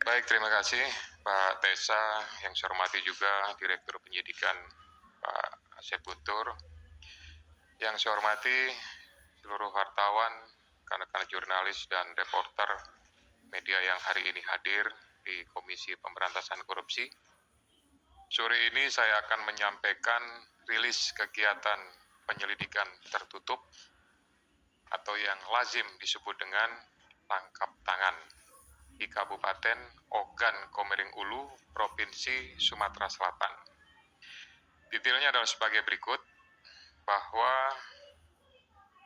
Baik, terima kasih Pak Tesa, yang saya hormati juga Direktur Penyidikan Pak Asep Guntur, yang saya hormati seluruh wartawan, rekan-rekan jurnalis dan reporter media yang hari ini hadir di Komisi Pemberantasan Korupsi. Sore ini saya akan menyampaikan rilis kegiatan penyelidikan tertutup atau yang lazim disebut dengan tangkap tangan di Kabupaten Ogan Komering Ulu, Provinsi Sumatera Selatan. Detailnya adalah sebagai berikut, bahwa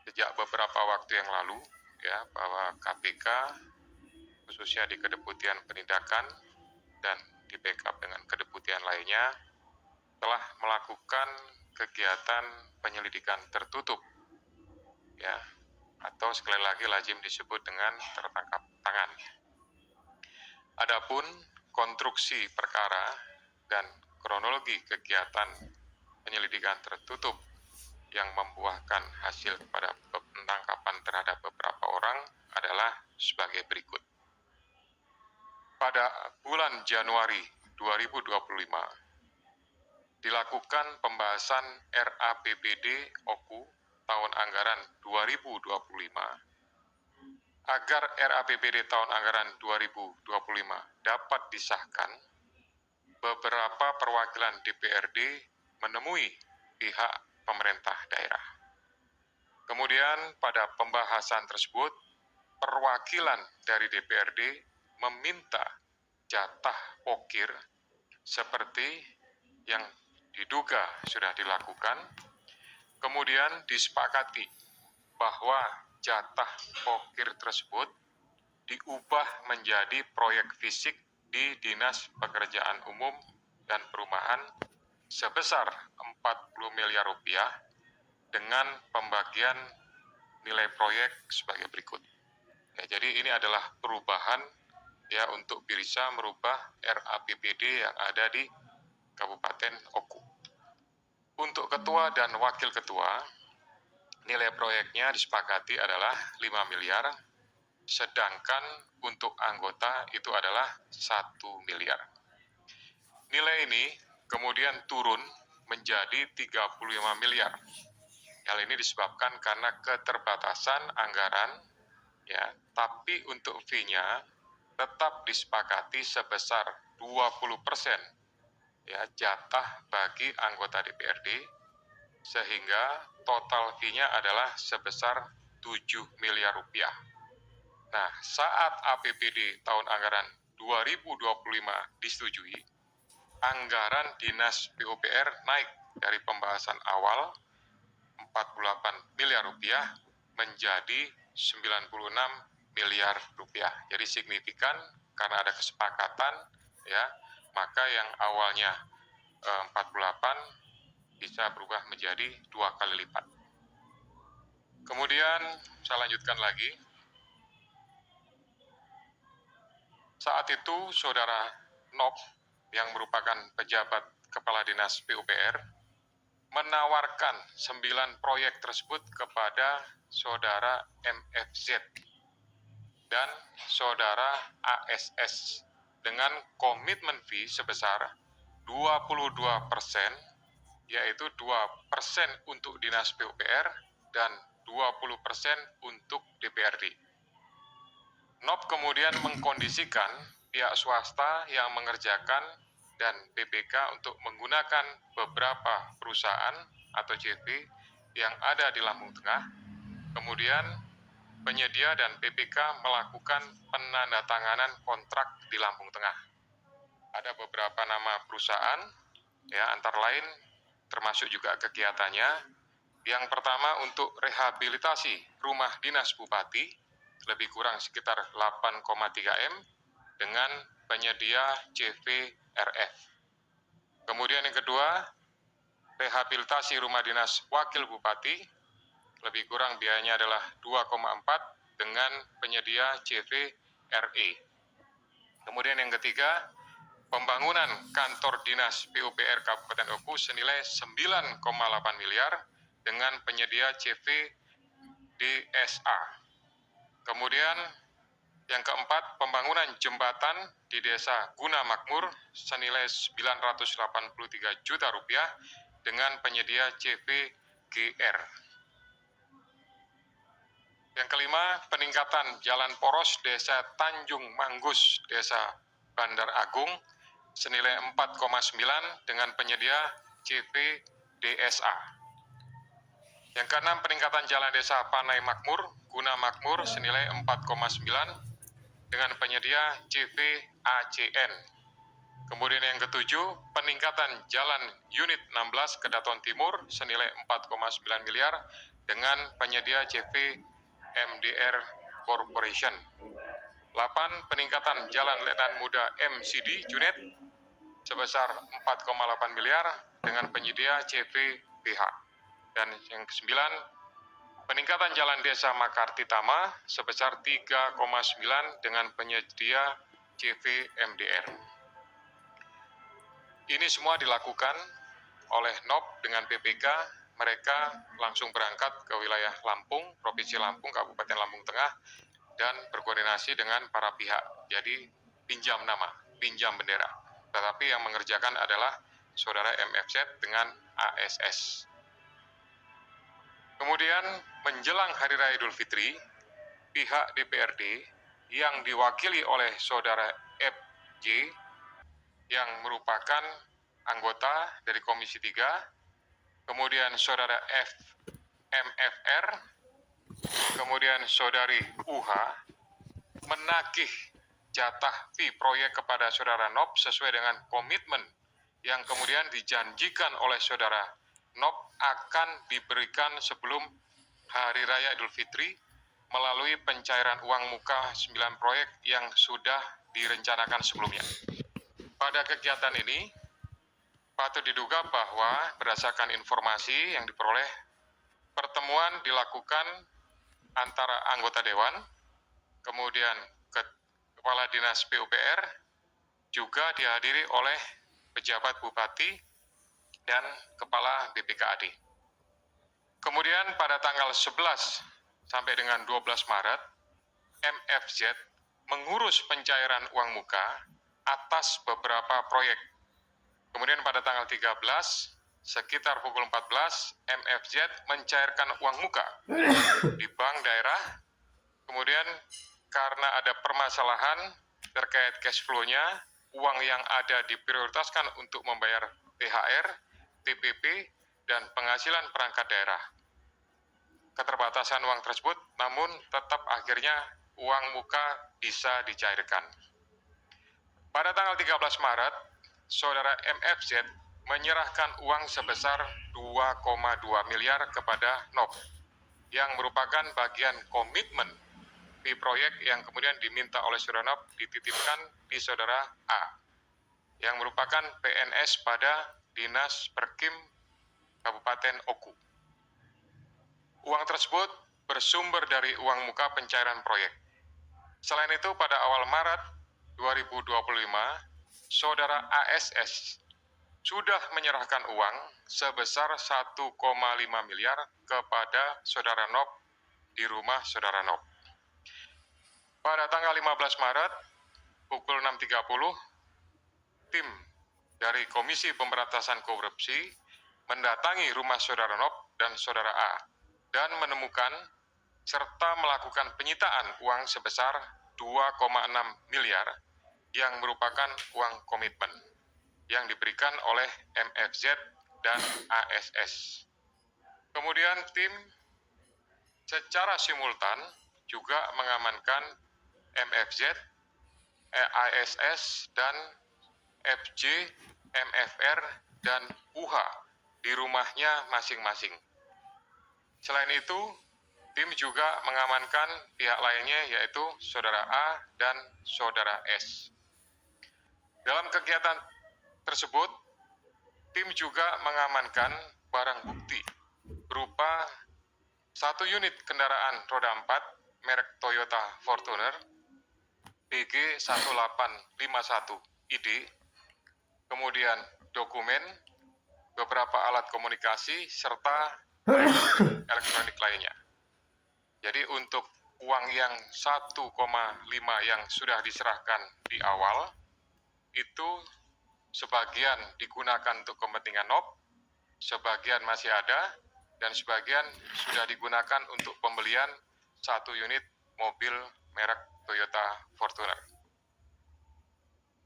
sejak beberapa waktu yang lalu, bahwa KPK khususnya di Kedeputian Penindakan dan di backup dengan kedeputian lainnya telah melakukan kegiatan penyelidikan tertutup, atau sekali lagi lazim disebut dengan tertangkap tangan. Adapun konstruksi perkara dan kronologi kegiatan penyelidikan tertutup yang membuahkan hasil kepada penangkapan terhadap beberapa orang adalah sebagai berikut. Pada bulan Januari 2025 dilakukan pembahasan RAPBD OKU tahun anggaran 2025. Agar RAPBD tahun anggaran 2025 dapat disahkan, beberapa perwakilan DPRD menemui pihak pemerintah daerah. Kemudian pada pembahasan tersebut, perwakilan dari DPRD meminta jatah pokir seperti yang diduga sudah dilakukan. Kemudian disepakati bahwa jatah pokir tersebut diubah menjadi proyek fisik di Dinas Pekerjaan Umum dan Perumahan sebesar 40 miliar rupiah dengan pembagian nilai proyek sebagai berikut. Jadi ini adalah perubahan untuk bisa merubah RAPBD yang ada di Kabupaten Oku. Untuk ketua dan wakil ketua, nilai proyeknya disepakati adalah 5 miliar, sedangkan untuk anggota itu adalah 1 miliar. Nilai ini kemudian turun menjadi 35 miliar. Hal ini disebabkan karena keterbatasan anggaran, tapi untuk fee-nya tetap disepakati sebesar 20% jatah bagi anggota DPRD, sehingga total fee-nya adalah sebesar 7 miliar rupiah. Nah, saat APBD tahun anggaran 2025 disetujui, anggaran Dinas PUPR naik dari pembahasan awal 48 miliar rupiah menjadi 96 miliar rupiah. Jadi signifikan karena ada kesepakatan, maka yang awalnya 48 bisa berubah menjadi 2 kali lipat. Kemudian saya lanjutkan lagi. Saat itu Saudara Nop yang merupakan pejabat Kepala Dinas PUPR menawarkan 9 proyek tersebut kepada Saudara MFZ dan Saudara ASS dengan komitmen fee sebesar 22%, yaitu 2% untuk Dinas PUPR dan 20% untuk DPRD. NOP kemudian mengkondisikan pihak swasta yang mengerjakan dan PPK untuk menggunakan beberapa perusahaan atau CV yang ada di Lampung Tengah. Kemudian penyedia dan PPK melakukan penandatanganan kontrak di Lampung Tengah. Ada beberapa nama perusahaan, antara lain termasuk juga kegiatannya. Yang pertama untuk rehabilitasi rumah dinas Bupati, lebih kurang sekitar 8,3 M dengan penyedia CVRF. Kemudian yang kedua, rehabilitasi rumah dinas Wakil Bupati, lebih kurang biayanya adalah 2,4 dengan penyedia CVRE. Kemudian yang ketiga, pembangunan kantor dinas PUPR Kabupaten Oku senilai 9,8 miliar dengan penyedia CV DSA. Kemudian Yang keempat, pembangunan jembatan di Desa Guna Makmur senilai 983 juta rupiah dengan penyedia CVGR. Yang kelima, peningkatan jalan poros Desa Tanjung Manggus, Desa Bandar Agung senilai 4,9 dengan penyedia CVDSA. Yang keenam, peningkatan jalan Desa Panai Makmur, Guna Makmur senilai 4,9 dengan penyedia CVACN. Kemudian yang ketujuh, peningkatan jalan unit 16 Kedaton Timur senilai 4,9 miliar dengan penyedia CVMDR Corporation. 8. Peningkatan jalan Letnan Muda MCD Unit sebesar 4,8 miliar dengan penyedia CVPH. Dan yang kesembilan, peningkatan jalan Desa Makartitama sebesar 3,9 dengan penyedia CVMDR. Ini semua dilakukan oleh NOP dengan PPK. Mereka langsung berangkat ke wilayah Lampung, Provinsi Lampung, Kabupaten Lampung Tengah, dan berkoordinasi dengan para pihak. Jadi pinjam nama, pinjam bendera. Tetapi yang mengerjakan adalah saudara MFZ dengan ASS. Kemudian menjelang Hari Raya Idul Fitri, pihak DPRD yang diwakili oleh saudara FJ yang merupakan anggota dari Komisi 3, kemudian saudara MFR, kemudian saudari UH menagih jatah fee proyek kepada saudara NOP sesuai dengan komitmen yang kemudian dijanjikan oleh saudara NOP akan diberikan sebelum Hari Raya Idul Fitri melalui pencairan uang muka 9 proyek yang sudah direncanakan sebelumnya. Pada kegiatan ini, patut diduga bahwa berdasarkan informasi yang diperoleh, pertemuan dilakukan antara anggota Dewan, kemudian Kepala Dinas PUPR, juga dihadiri oleh pejabat Bupati dan Kepala BPKAD. Kemudian pada tanggal 11 sampai dengan 12 Maret, MFZ mengurus pencairan uang muka atas beberapa proyek. Kemudian pada tanggal 13, sekitar pukul 14, MFZ mencairkan uang muka di bank daerah. Kemudian karena ada permasalahan terkait cash flow-nya, uang yang ada diprioritaskan untuk membayar THR, TPP, dan penghasilan perangkat daerah. Keterbatasan uang tersebut, namun tetap akhirnya uang muka bisa dicairkan. Pada tanggal 13 Maret, saudara MFZ menyerahkan uang sebesar 2,2 miliar kepada NOP, yang merupakan bagian komitmen di proyek yang kemudian diminta oleh saudara NOP dititipkan di saudara A, yang merupakan PNS pada Dinas Perkim Kabupaten Oku. Uang tersebut bersumber dari uang muka pencairan proyek. Selain itu, pada awal Maret 2025, saudara ASS sudah menyerahkan uang sebesar 1,5 miliar kepada saudara NOP di rumah saudara NOP. Pada tanggal 15 Maret, pukul 6.30, tim dari Komisi Pemberantasan Korupsi mendatangi rumah saudara NOP dan saudara A dan menemukan serta melakukan penyitaan uang sebesar 2,6 miliar yang merupakan uang komitmen yang diberikan oleh MFZ dan ASS. Kemudian tim secara simultan juga mengamankan MFZ, ASS, dan FJ, MFR, dan UH di rumahnya masing-masing. Selain itu, tim juga mengamankan pihak lainnya yaitu saudara A dan saudara S. Dalam kegiatan tersebut, tim juga mengamankan barang bukti berupa 1 unit kendaraan roda 4 merek Toyota Fortuner BG1851 ID, kemudian dokumen, beberapa alat komunikasi, serta elektronik lainnya. Jadi untuk uang yang 1,5 yang sudah diserahkan di awal itu sebagian digunakan untuk kepentingan NOP, sebagian masih ada, dan sebagian sudah digunakan untuk pembelian 1 unit mobil merek Toyota Fortuner.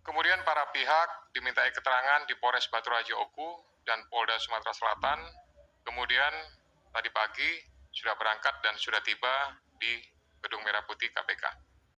Kemudian para pihak dimintai keterangan di Polres Batu Raja Oku dan Polda Sumatera Selatan. Kemudian tadi pagi sudah berangkat dan sudah tiba di Gedung Merah Putih KPK.